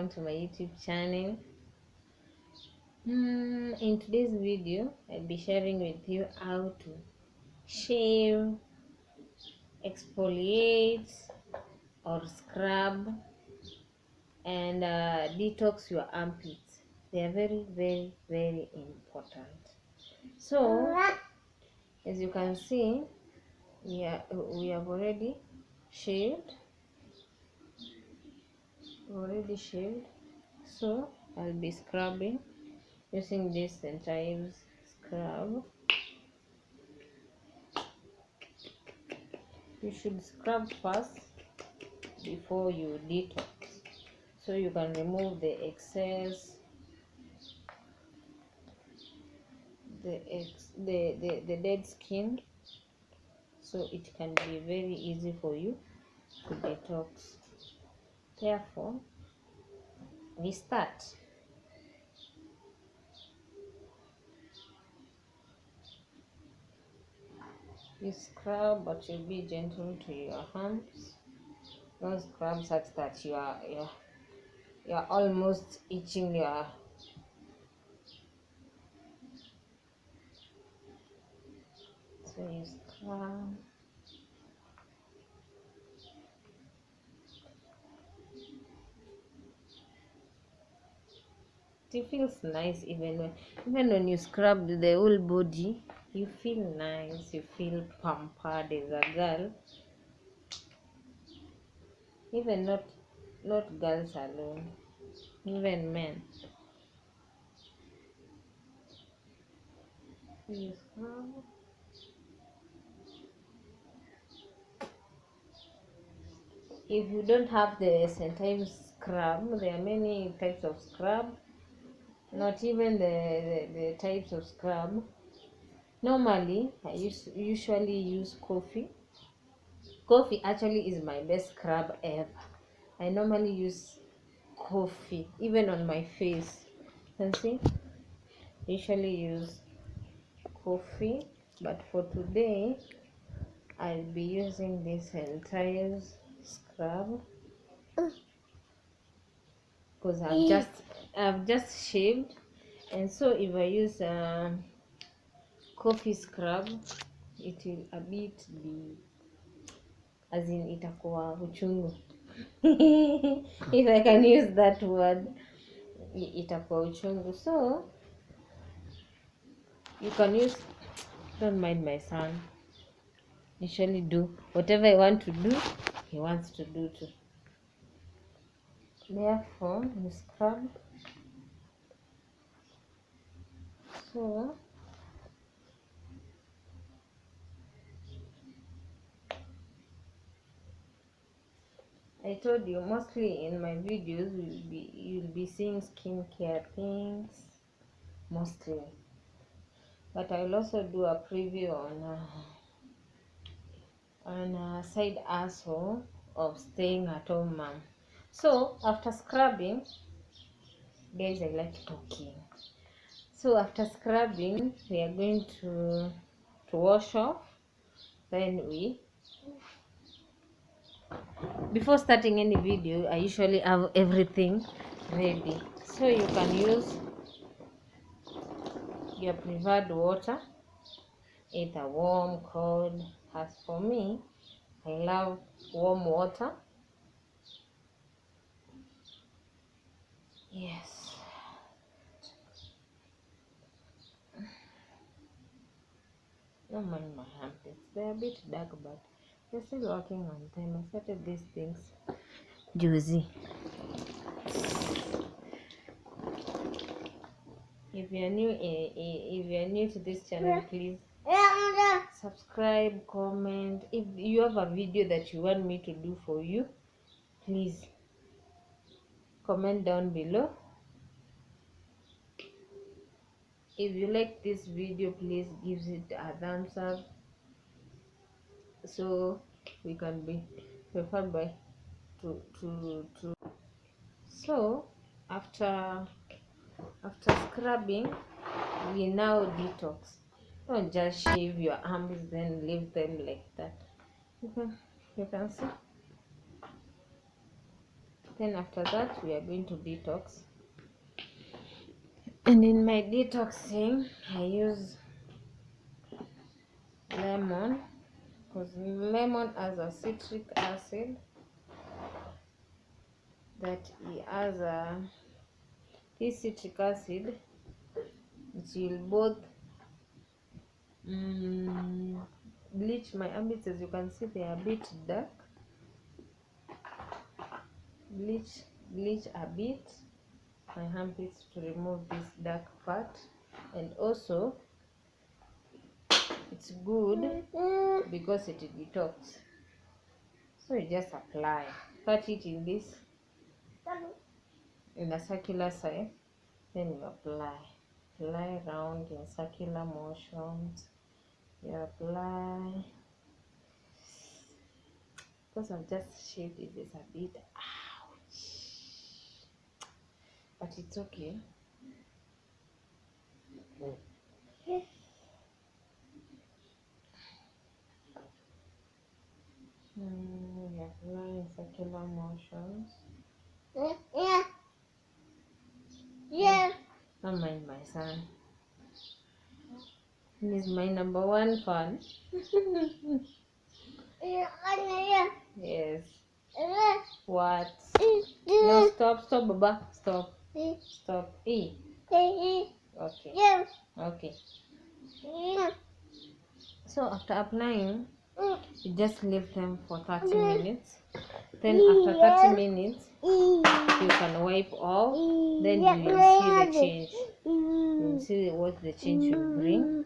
welcome to my YouTube channel. In today's video, I'll be sharing with you how to shave, exfoliate or scrub and detox your armpits. They are very, very, very important. So as you can see, we have already shaved. So I'll be scrubbing using this Times scrub. You should scrub first before you detox, so you can remove the excess, the dead skin, so it can be very easy for you to detox. Therefore, we start. You scrub, but you'll be gentle to your hands. Don't scrub such that you're almost itching your so you scrub. It feels nice even when you scrub the whole body. You feel nice, you feel pampered as a girl. Even not girls alone, even men. You scrub. If you don't have the Times scrub, there are many types of scrub. Not even the types of scrub. Normally, I usually use coffee. Coffee actually is my best scrub ever. I normally use coffee even on my face. You can see, I usually use coffee, but for today I'll be using this entire scrub because I've just shaved, and so if I use coffee scrub, it will a bit be as in itakuwa uchungu. If I can use that word, itakuwa uchungu. So you can use, don't mind my son, usually do whatever I want to do, he wants to do too. Therefore, you scrub. So I told you, mostly in my videos you'll be seeing skincare things mostly, but I will also do a preview on a side hustle of staying at home mom. So after scrubbing, guys, I like talking. So after scrubbing, we are going to wash off. Then before starting any video, I usually have everything ready. So you can use your preferred water, either warm, cold. As for me, I love warm water. Yes. Don't mind my armpits. They're a bit dark, but we're still working on them. I started these things juicy. If you're new to this channel, please subscribe, comment. If you have a video that you want me to do for you, please comment down below. If you like this video, please give it a thumbs up so we can be referred by to. So after scrubbing, we now detox. Don't just shave your arms then leave them like that. You can see Then after that we are going to detox. And in my detoxing I use lemon, because lemon has a citric acid that it has this citric acid, which will both bleach my armpits. As you can see, they are a bit dark. Bleach a bit my armpits to remove this dark part, and also it's good because it detox. So you just apply, cut it in this, in a circular side, then you apply around in circular motions. You apply, because I've just shaved it, it's a bit ouch, but it's okay. We apply in circular motions. Don't mind my son. He's my number one fan. Yes. What? No, stop, Baba. Stop. E. Okay. Okay. So after applying, you just leave them for 30 minutes. Then after 30 minutes, you can wipe off. Then you will see the change. You will see what the change will bring.